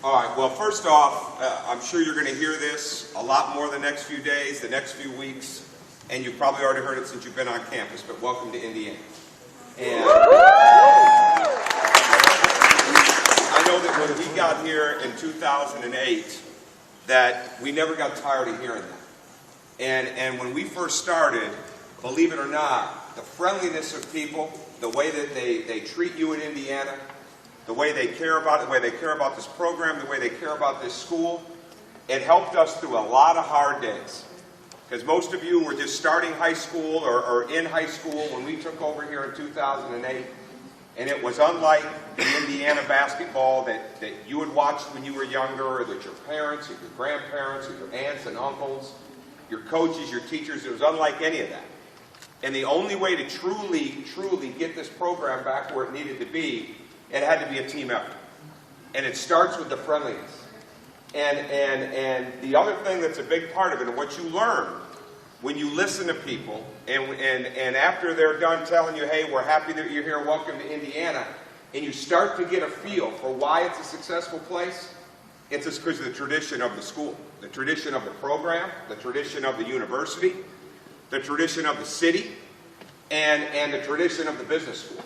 All right, well, first off, I'm sure you're going to hear this a lot more the next few days, the next few weeks, and you've probably already heard it since you've been on campus, but welcome to Indiana. And I know that when we got here in 2008, that we never got tired of hearing that. And when we first started, believe it or not, the friendliness of people, the way that they treat you in Indiana, the way they care about it, the way they care about this program, the way they care about this school, it helped us through a lot of hard days. Because most of you were just starting high school or in high school when we took over here in 2008. And it was unlike the Indiana basketball that you had watched when you were younger, or that your parents, or your grandparents, or your aunts and uncles, your coaches, your teachers, it was unlike any of that. And the only way to truly get this program back where it needed to be, it had to be a team effort. And it starts with the friendliness. And the other thing that's a big part of it, and what you learn when you listen to people, and after they're done telling you, hey, we're happy that you're here, welcome to Indiana, and you start to get a feel for why it's a successful place, it's just because of the tradition of the school, the tradition of the program, the tradition of the university, the tradition of the city, and the tradition of the business school.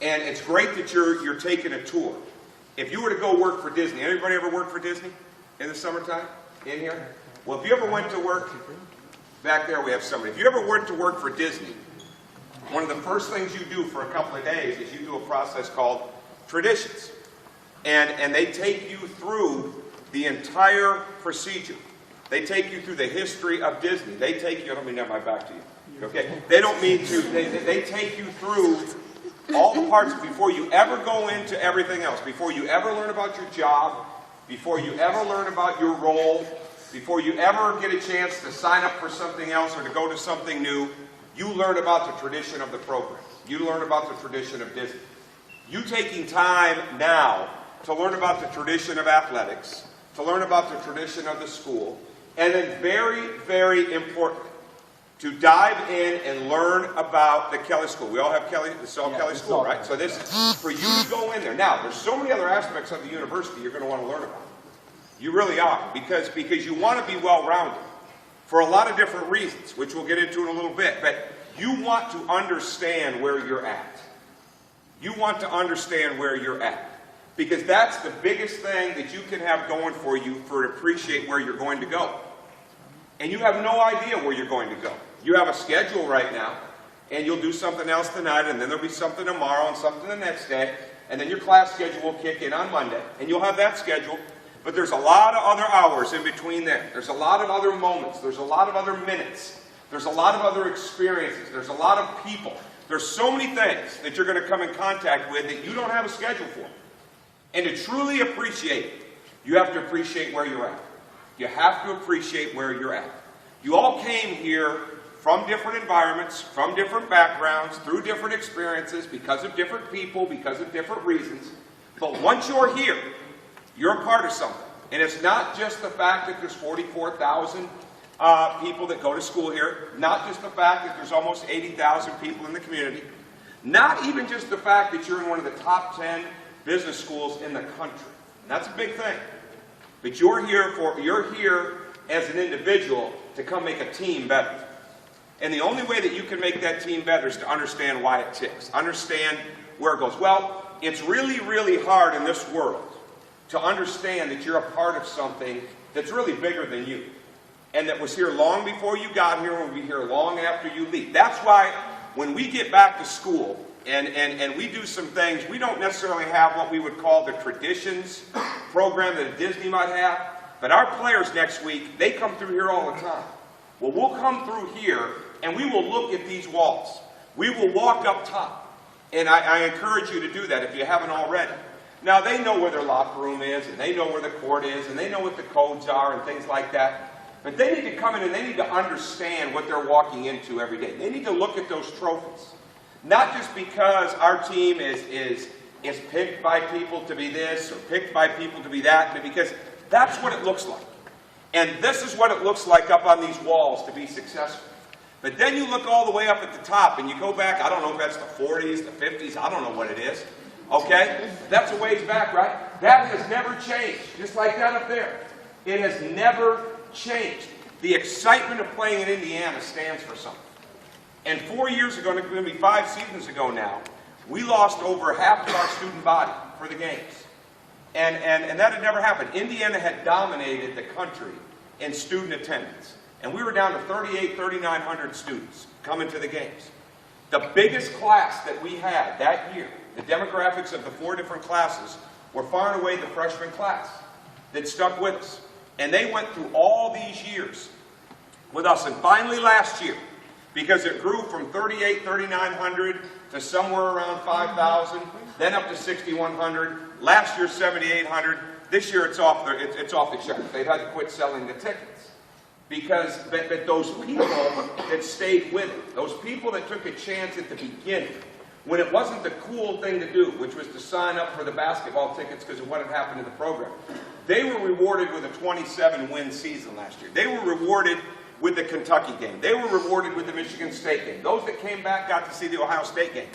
And it's great that you're taking a tour. If you were to go work for Disney, anybody ever worked for Disney in the summertime in here? Well, if you ever went to work, back there we have somebody. If you ever went to work for Disney, one of the first things you do for a couple of days is you do a process called traditions. And they take you through the entire procedure. They take you through the history of Disney. They take you, I don't mean to have my back to you, okay? They don't mean to, they take you through all the parts before you ever go into everything else, before you ever learn about your job, before you ever learn about your role, before you ever get a chance to sign up for something else or to go to something new, you learn about the tradition of the program. You learn about the tradition of Disney. You taking time now to learn about the tradition of athletics, to learn about the tradition of the school, and then very, very important, to dive in and learn about the Kelley School. We all have Kelley, this is all Kelley School, right? So this is for you to go in there. Now, there's so many other aspects of the university you're going to want to learn about. You really are, because you want to be well-rounded for a lot of different reasons, which we'll get into in a little bit. But you want to understand where you're at. You want to understand where you're at. Because that's the biggest thing that you can have going for you to appreciate where you're going to go. And you have no idea where you're going to go. You have a schedule right now, and you'll do something else tonight, and then there'll be something tomorrow and something the next day, and then your class schedule will kick in on Monday, and you'll have that schedule. But there's a lot of other hours in between there. There's a lot of other moments. There's a lot of other minutes. There's a lot of other experiences. There's a lot of people. There's so many things that you're going to come in contact with that you don't have a schedule for. And to truly appreciate it, you have to appreciate where you're at. You have to appreciate where you're at. You all came here from different environments, from different backgrounds, through different experiences, because of different people, because of different reasons. But once you're here, you're a part of something. And it's not just the fact that there's 44,000 people that go to school here, not just the fact that there's almost 80,000 people in the community, not even just the fact that you're in one of the top 10 business schools in the country. And that's a big thing. But you're here as an individual to come make a team better. And the only way that you can make that team better is to understand why it ticks. Understand where it goes. Well, it's really, really hard in this world to understand that you're a part of something that's really bigger than you. And that was here long before you got here and will be here long after you leave. That's why when we get back to school and we do some things, we don't necessarily have what we would call the traditions program that a Disney might have. But our players next week, they come through here all the time. Well, we'll come through here and we will look at these walls. We will walk up top. And I encourage you to do that if you haven't already. Now, they know where their locker room is, and they know where the court is, and they know what the codes are and things like that. But they need to come in and they need to understand what they're walking into every day. They need to look at those trophies. Not just because our team is picked by people to be this or picked by people to be that, but because that's what it looks like. And this is what it looks like up on these walls to be successful. But then you look all the way up at the top and you go back, I don't know if that's the 40s, the 50s, I don't know what it is. Okay? That's a ways back, right? That has never changed, just like that up there. It has never changed. The excitement of playing in Indiana stands for something. And 4 years ago, it's going to be 5 seasons ago now, we lost over half of our student body for the games. And that had never happened. Indiana had dominated the country in student attendance. And we were down to 3,900 students coming to the games. The biggest class that we had that year, the demographics of the 4 different classes, were far and away the freshman class that stuck with us. And they went through all these years with us. And finally last year, because it grew from 3,900 to somewhere around 5,000, then up to 6,100. Last year, 7,800. This year, it's off the charts. They've had to quit selling the tickets. Because but those people that stayed with it, those people that took a chance at the beginning, when it wasn't the cool thing to do, which was to sign up for the basketball tickets because of what had happened in the program, they were rewarded with a 27-win season last year. They were rewarded with the Kentucky game. They were rewarded with the Michigan State game. Those that came back got to see the Ohio State game.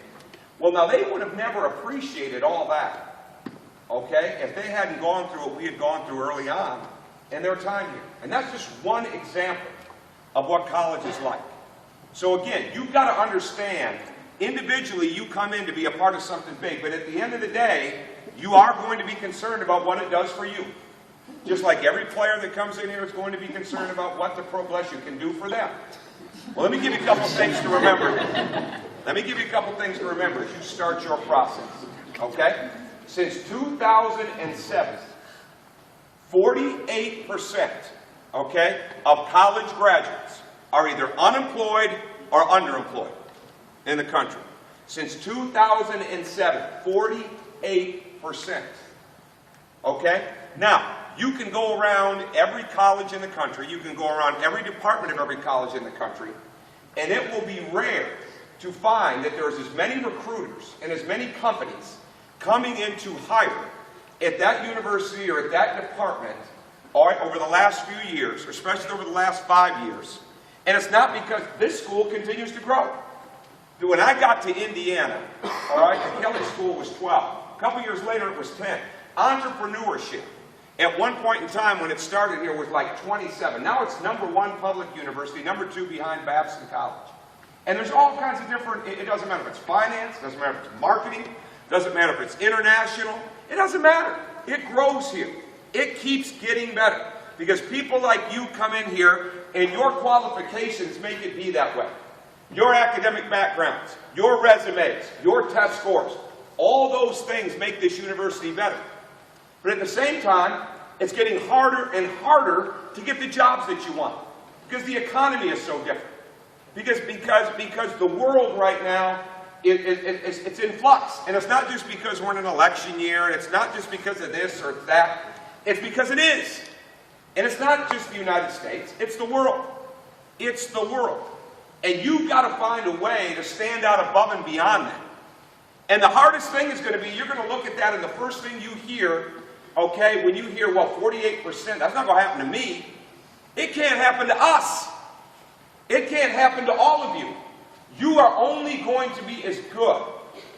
Well, now, they would have never appreciated all that, okay, if they hadn't gone through what we had gone through early on in their time here. And that's just one example of what college is like. So again, you've got to understand, individually you come in to be a part of something big, but at the end of the day, you are going to be concerned about what it does for you. Just like every player that comes in here is going to be concerned about what the Pro Bless You can do for them. Well, let me give you a couple things to remember. Let me give you a couple things to remember as you start your process, okay? Since 2007, 48%, okay, of college graduates are either unemployed or underemployed in the country. Since 2007, 48%, okay? Now, you can go around every college in the country, you can go around every department of every college in the country, and it will be rare to find that there's as many recruiters and as many companies coming in to hire at that university or at that department over the last few years, or especially over the last 5 years. And it's not because this school continues to grow. When I got to Indiana, all right, the Kelley school was 12. A couple years later, it was 10. Entrepreneurship, at one point in time when it started here, was like 27. Now it's #1 public university, #2 behind Babson College. And there's all kinds of different, it doesn't matter if it's finance, it doesn't matter if it's marketing, it doesn't matter if it's international, it doesn't matter. It grows here. It keeps getting better because people like you come in here and your qualifications make it be that way. Your academic backgrounds, your resumes, your test scores, all those things make this university better. But at the same time, it's getting harder and harder to get the jobs that you want because the economy is so different. Because the world right now, it's in flux. And it's not just because we're in an election year, and it's not just because of this or that. It's because it is. And it's not just the United States, it's the world. It's the world. And you've got to find a way to stand out above and beyond that. And the hardest thing is going to be, you're going to look at that and the first thing you hear, okay, when you hear, well, 48%, that's not going to happen to me. It can't happen to us. It can't happen to all of you. You are only going to be as good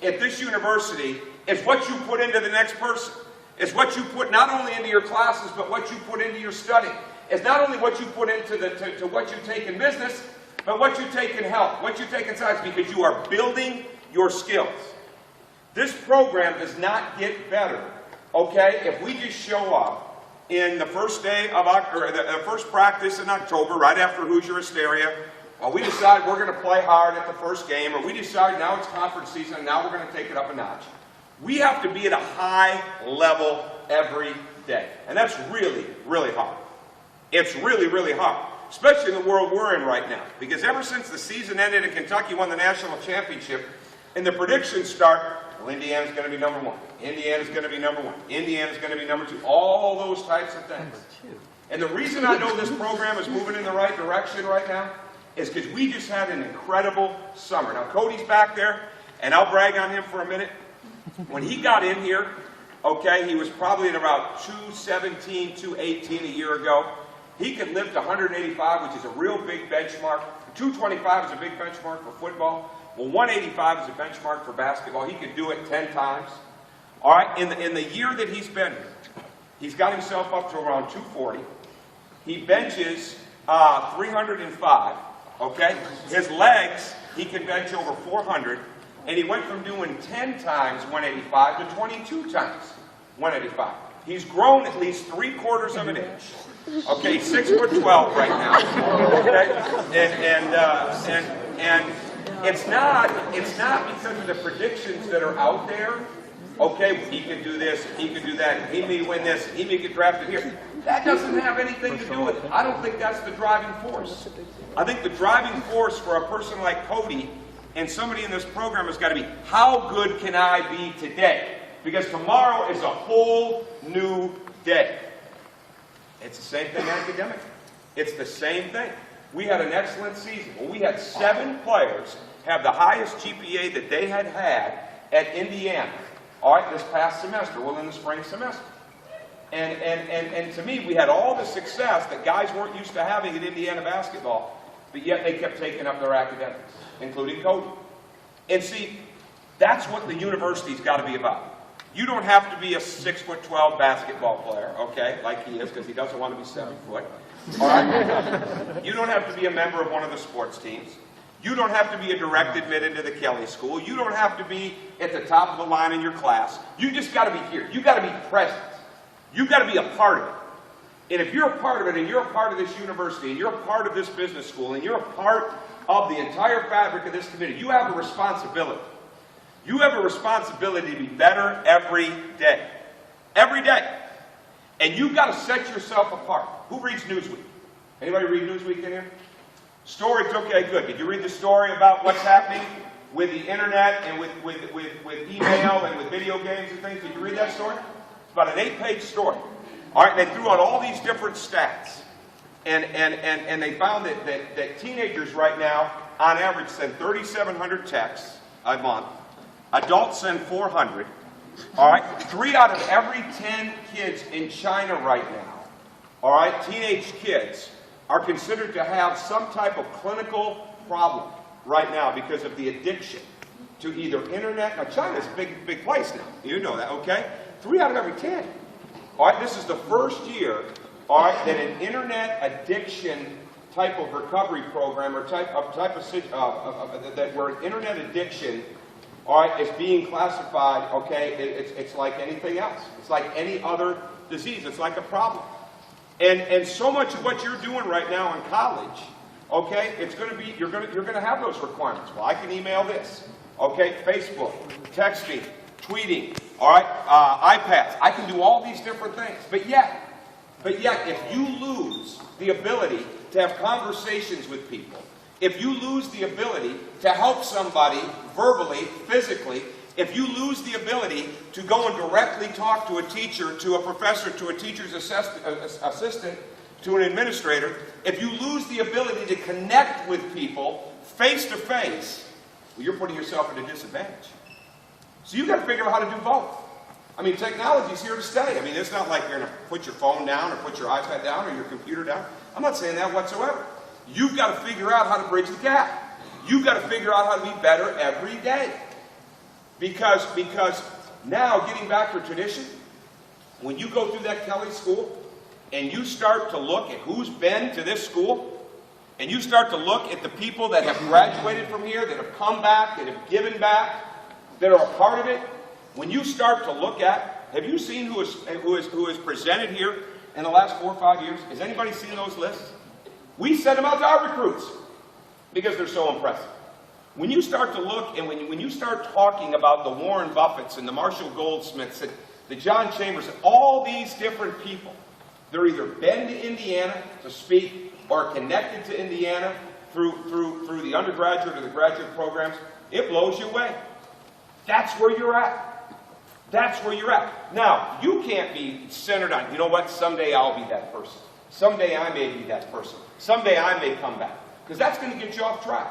at this university as what you put into the next person. It's what you put not only into your classes, but what you put into your study. It's not only what you put into to what you take in business, but what you take in health, what you take in science, because you are building your skills. This program does not get better, okay, if we just show up in the first day of the first practice in October, right after Hoosier Hysteria. Well, we decide we're going to play hard at the first game, or we decide now it's conference season and now we're going to take it up a notch. We have to be at a high level every day. And that's really, really hard. It's really, really hard, especially in the world we're in right now. Because ever since the season ended and Kentucky won the national championship, and the predictions start, well, Indiana's going to be #1. Indiana's going to be #1. Indiana's going to be #2. All those types of things. And the reason I know this program is moving in the right direction right now is because we just had an incredible summer. Now, Cody's back there, and I'll brag on him for a minute. When he got in here, okay, he was probably at about 217, 218 a year ago. He could lift 185, which is a real big benchmark. 225 is a big benchmark for football. Well, 185 is a benchmark for basketball. He could do it 10 times. All right, in the year that he's been here, he's got himself up to around 240. He benches 305, okay? His legs, he can bench over 400. And he went from doing 10 times 185 to 22 times 185. He's grown at least 3/4 of an inch. Okay, 6'12" right now. Okay, and it's not because of the predictions that are out there. Okay, he could do this, he could do that, he may win this, he may get drafted here. That doesn't have anything to do with it. I don't think that's the driving force. I think the driving force for a person like Cody and somebody in this program has got to be, how good can I be today? Because tomorrow is a whole new day. It's the same thing academically. It's the same thing. We had an excellent season. Well, we had 7 players have the highest GPA that they had at Indiana, all right, this past semester, well, in the spring semester. And to me, we had all the success that guys weren't used to having at Indiana basketball, but yet they kept taking up their academics, including Cody. And see, that's what the university's got to be about. You don't have to be a 6'12" basketball player, okay, like he is, because he doesn't want to be 7 foot. All right? You don't have to be a member of one of the sports teams. You don't have to be a direct admit into the Kelley School. You don't have to be at the top of the line in your class. You just got to be here. You got to be present. You got to be a part of it. And if you're a part of it, and you're a part of this university, and you're a part of this business school, and you're a part of the entire fabric of this community, you have a responsibility. You have a responsibility to be better every day. Every day. And you've got to set yourself apart. Who reads Newsweek? Anybody read Newsweek in here? Stories, okay, good. Did you read the story about what's happening with the internet and with email and with video games and things? Did you read that story? It's about an 8-page story. All right, they threw out all these different stats. And they found that teenagers right now, on average, send 3,700 texts a month. Adults send 400. All right, 3 out of every 10 kids in China right now, all right, teenage kids, are considered to have some type of clinical problem right now because of the addiction to either internet. Now, China's a big place now. You know that, okay? 3 out of every 10. All right, this is the first year, all right, that an internet addiction type of recovery program or that where internet addiction, all right, is being classified, okay, it's like anything else. It's like any other disease. It's like a problem. And so much of what you're doing right now in college, okay, it's going to be, you're going to have those requirements. Well, I can email this, okay, Facebook, texting, tweeting, all right, iPads. I can do all these different things. But yet, if you lose the ability to have conversations with people, if you lose the ability to help somebody verbally, physically, if you lose the ability to go and directly talk to a teacher, to a professor, to a teacher's assistant, to an administrator, if you lose the ability to connect with people face to face, well, you're putting yourself at a disadvantage. So you've got to figure out how to do both. I mean, technology's here to stay. I mean, it's not like you're going to put your phone down or put your iPad down or your computer down. I'm not saying that whatsoever. You've got to figure out how to bridge the gap. You've got to figure out how to be better every day. Because now, getting back to tradition, when you go through that Kelley school and you start to look at who's been to this school, and you start to look at the people that have graduated from here, that have come back, that have given back, that are a part of it, when you start to look at, have you seen who is presented here in the last 4 or 5 years? Has anybody seen those lists? We send them out to our recruits because they're so impressive. When you start to look and when you start talking about the Warren Buffetts and the Marshall Goldsmiths and the John Chambers, all these different people, they're either been to Indiana to speak or connected to Indiana through the undergraduate or the graduate programs, it blows you away. That's where you're at. That's where you're at. Now, you can't be centered on, you know what, someday I'll be that person. Someday I may be that person. Someday I may come back. Because that's going to get you off track.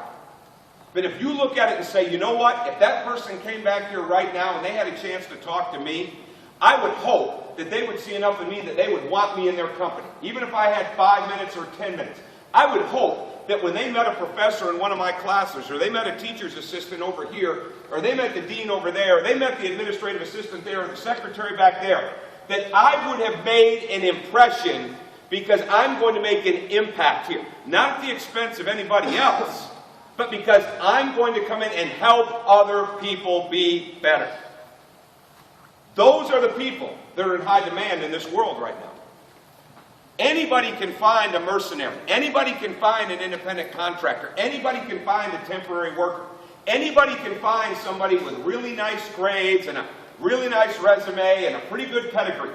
But if you look at it and say, you know what, if that person came back here right now and they had a chance to talk to me, I would hope that they would see enough in me that they would want me in their company. Even if I had 5 minutes or 10 minutes. I would hope that when they met a professor in one of my classes, or they met a teacher's assistant over here, or they met the dean over there, or they met the administrative assistant there, or the secretary back there, that I would have made an impression because I'm going to make an impact here. Not at the expense of anybody else, but because I'm going to come in and help other people be better. Those are the people that are in high demand in this world right now. Anybody can find a mercenary. Anybody can find an independent contractor. Anybody can find a temporary worker. Anybody can find somebody with really nice grades and a really nice resume and a pretty good pedigree.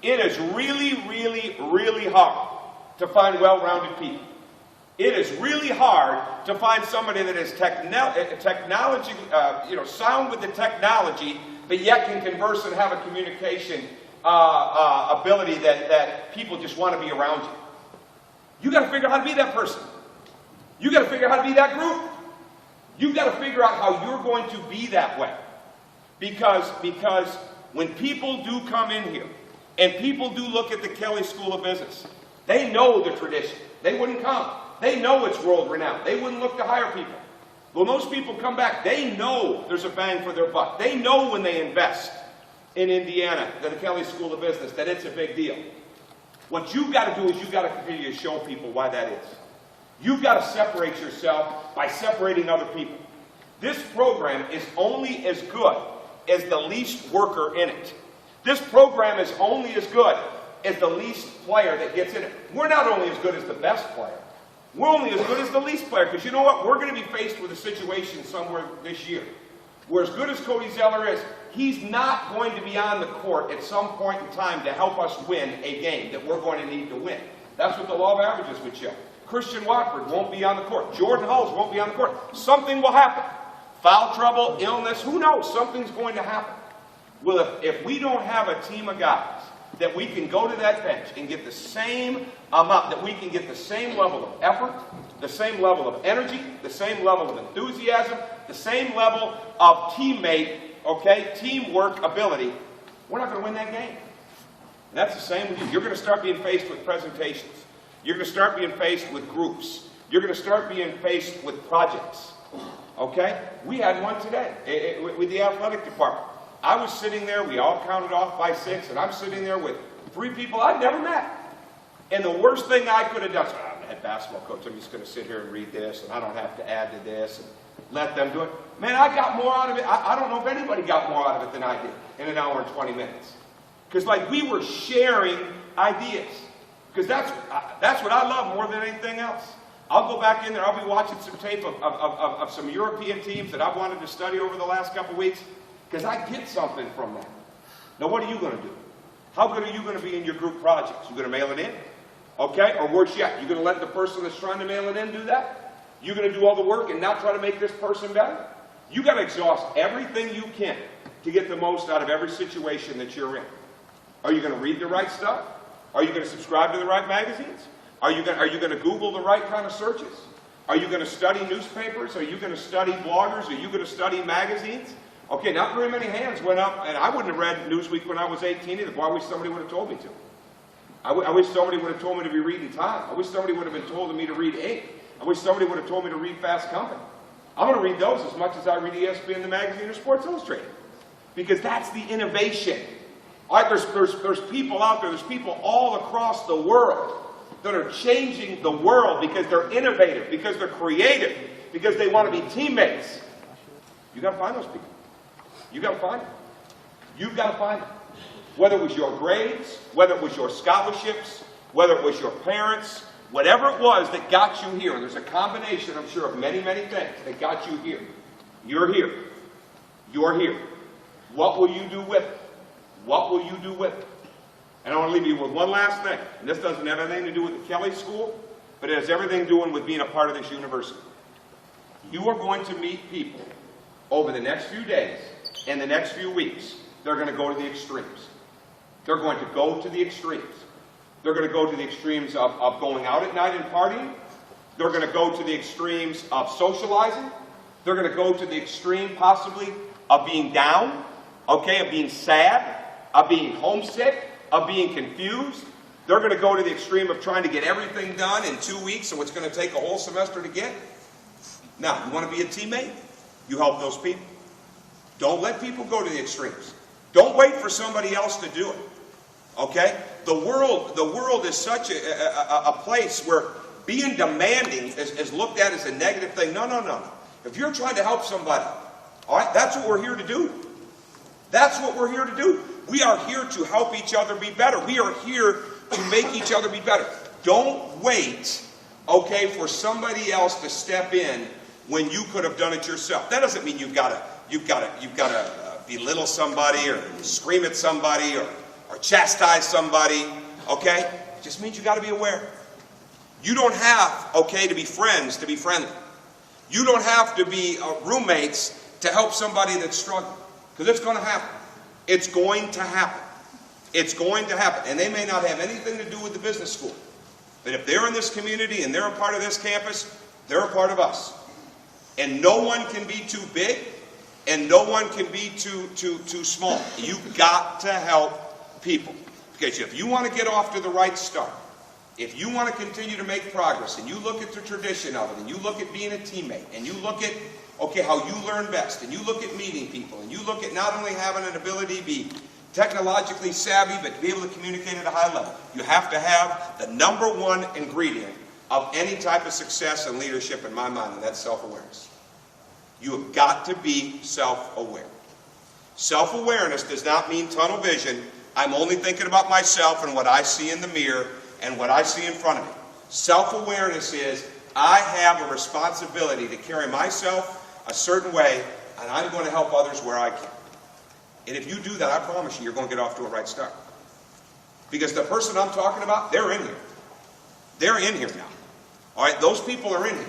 It is really, really, really hard to find well-rounded people. It is really hard to find somebody that is technology, sound with the technology, but yet can converse and have a communication ability that people just want to be around you. You got to figure out how to be that person. You got to figure out how to be that group. You've got to figure out how you're going to be that way. Because when people do come in here, and people do look at the Kelley School of Business, they know the tradition. They wouldn't come. They know it's world-renowned. They wouldn't look to hire people. When those people come back, they know there's a bang for their buck. They know when they invest in Indiana, the Kelley School of Business, that it's a big deal. What you've got to do is you've got to continue to show people why that is. You've got to separate yourself by separating other people. This program is only as good as the least worker in it. This program is only as good as the least player that gets in it. We're not only as good as the best player, we're only as good as the least player. Because you know what? We're going to be faced with a situation somewhere this year where, as good as Cody Zeller is, he's not going to be on the court at some point in time to help us win a game that we're going to need to win. That's what the law of averages would show. Christian Watford won't be on the court. Jordan Hulls won't be on the court. Something will happen. Foul trouble, illness, who knows? Something's going to happen. Well, if we don't have a team of guys that we can go to that bench and get the same amount, that we can get the same level of effort, the same level of energy, the same level of enthusiasm, the same level of teamwork ability, we're not going to win that game. And that's the same with you. You're going to start being faced with presentations. You're going to start being faced with groups. You're going to start being faced with projects. Okay? We had one today with the athletic department. I was sitting there, we all counted off by 6, and I'm sitting there with 3 people I'd never met. And the worst thing I could have done is, I'm the head basketball coach, I'm just going to sit here and read this, and I don't have to add to this, and let them do it. Man, I got more out of it. I don't know if anybody got more out of it than I did in an hour and 20 minutes. Because we were sharing ideas. Because that's what I love more than anything else. I'll go back in there, I'll be watching some tape of some European teams that I've wanted to study over the last couple of weeks. Because I get something from that. Now, what are you going to do? How good are you going to be in your group projects? You going to mail it in? Okay? Or worse yet, you going to let the person that's trying to mail it in do that? You going to do all the work and not try to make this person better? You got to exhaust everything you can to get the most out of every situation that you're in. Are you going to read the right stuff? Are you going to subscribe to the right magazines? Are you going to Google the right kind of searches? Are you going to study newspapers? Are you going to study bloggers? Are you going to study magazines? Okay, not very many hands went up, and I wouldn't have read Newsweek when I was 18 either. Boy, I wish somebody would have told me to. I wish somebody would have told me to be reading Time. I wish somebody would have been told me to read Inc. I wish somebody would have told me to read Fast Company. I'm going to read those as much as I read ESPN, the magazine, or Sports Illustrated. Because that's the innovation. All right, there's people out there, there's people all across the world that are changing the world because they're innovative, because they're creative, because they want to be teammates. You got to find those people. You got to find them. You've got to find them. Whether it was your grades, whether it was your scholarships, whether it was your parents, whatever it was that got you here. And there's a combination, I'm sure, of many, many things that got you here. You're here. You're here. What will you do with it? What will you do with it? And I want to leave you with one last thing. And this doesn't have anything to do with the Kelley School, but it has everything to do with being a part of this university. You are going to meet people over the next few days and the next few weeks. They're going to go to the extremes. They're going to go to the extremes. They're going to go to the extremes of going out at night and partying. They're going to go to the extremes of socializing. They're going to go to the extreme, possibly, of being down, okay, of being sad, of being homesick, of being confused. They're going to go to the extreme of trying to get everything done in 2 weeks, and what's going to take a whole semester to get. Now, you want to be a teammate? You help those people. Don't let people go to the extremes. Don't wait for somebody else to do it. Okay? The world is such a place where being demanding is looked at as a negative thing. No, no, no, no. If you're trying to help somebody, all right, that's what we're here to do. That's what we're here to do. We are here to help each other be better. We are here to make each other be better. Don't wait, okay, for somebody else to step in when you could have done it yourself. That doesn't mean you've got to belittle somebody or scream at somebody or chastise somebody, okay? It just means you got to be aware. You don't have, okay, to be friends, to be friendly. You don't have to be roommates to help somebody that's struggling. Because it's going to happen. It's going to happen. It's going to happen. And they may not have anything to do with the business school. But if they're in this community and they're a part of this campus, they're a part of us. And no one can be too big, and no one can be too small. You've got to help people. Because if you want to get off to the right start, if you want to continue to make progress, and you look at the tradition of it, and you look at being a teammate, and you look at, okay, how you learn best, and you look at meeting people, and you look at not only having an ability to be technologically savvy, but to be able to communicate at a high level, you have to have the #1 ingredient of any type of success and leadership in my mind, and that's self-awareness. You have got to be self-aware. Self-awareness does not mean tunnel vision. I'm only thinking about myself and what I see in the mirror and what I see in front of me. Self-awareness is I have a responsibility to carry myself a certain way, and I'm going to help others where I can. And if you do that, I promise you, you're going to get off to a right start. Because the person I'm talking about, they're in here. They're in here now. All right, those people are in here.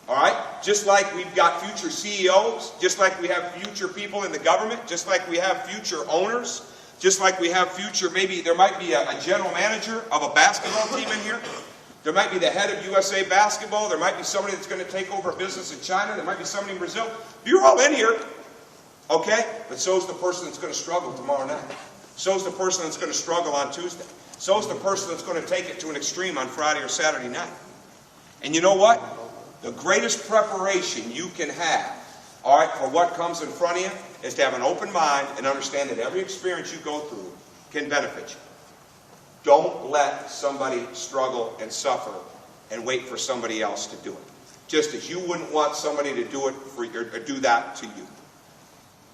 All right, just like we've got future CEOs, just like we have future people in the government, just like we have future owners, just like we have future, maybe there might be a general manager of a basketball team in here. There might be the head of USA Basketball. There might be somebody that's going to take over a business in China. There might be somebody in Brazil. You're all in here, okay? But so's the person that's going to struggle tomorrow night. So's the person that's going to struggle on Tuesday. So's the person that's going to take it to an extreme on Friday or Saturday night. And you know what? The greatest preparation you can have, all right, for what comes in front of you is to have an open mind and understand that every experience you go through can benefit you. Don't let somebody struggle and suffer and wait for somebody else to do it. Just as you wouldn't want somebody to do it for you, or do that to you.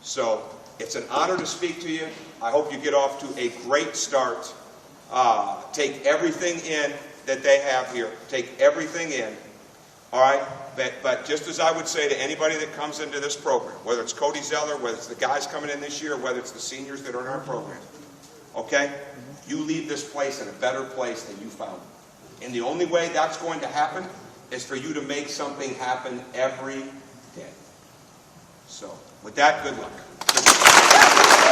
So it's an honor to speak to you. I hope you get off to a great start. Take everything in that they have here. Take everything in. All right? But just as I would say to anybody that comes into this program, whether it's Cody Zeller, whether it's the guys coming in this year, whether it's the seniors that are in our program, okay? You leave this place in a better place than you found it. And the only way that's going to happen is for you to make something happen every day. So, with that, good luck.